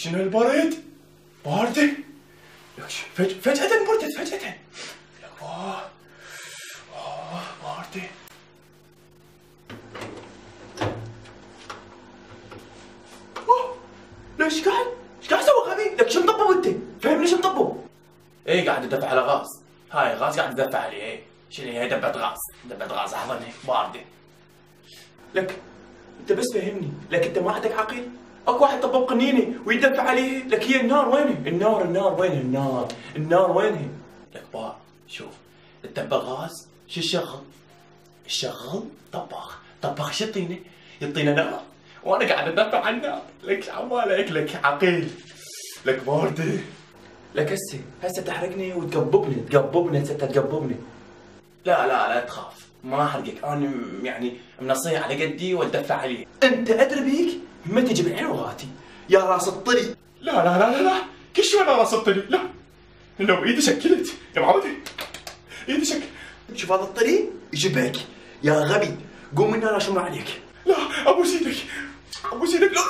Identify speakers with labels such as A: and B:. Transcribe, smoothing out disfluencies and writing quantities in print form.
A: شنو البرد؟ باردة. لك فجأة بردت فجأة. لك باردة. ليش ايش قاعد تسوي غبي؟ لك شو مطبب انت؟ فهمني شو مطبب؟ ايه قاعد ادفع على غاز. هاي غاز قاعد ادفع عليه. ايه شنو هي دبة غاز. دبة غاز احضنها باردة. لك انت بس فهمني، لك انت ما عندك عقل؟ اكو واحد طبب قنينه ويدفع عليه، لك هي النار وينها؟ النار وينها؟ النار وينها؟ لك با شوف الدبة غاز شو الشغل طباخ شو يعطينا نار وانا قاعد ادفع على النار. لك عوالك لك عقيل. لك باردة. لك هسه تحرقني وتقببني هسه تقببني. لا تخاف ما احرقك، انا يعني منصيه على قدي واتدفع عليه. انت ادري بيك ما تجي بالعين وغاتي يا راس الطري. لا كل شوي انا راس الطري. لا لو ايدي شكلت يا معودي ايدي شكلت. شوف هذا الطري يجيبك يا غبي، قوم من هنا اشمر عليك. لا ابوس ايدك لا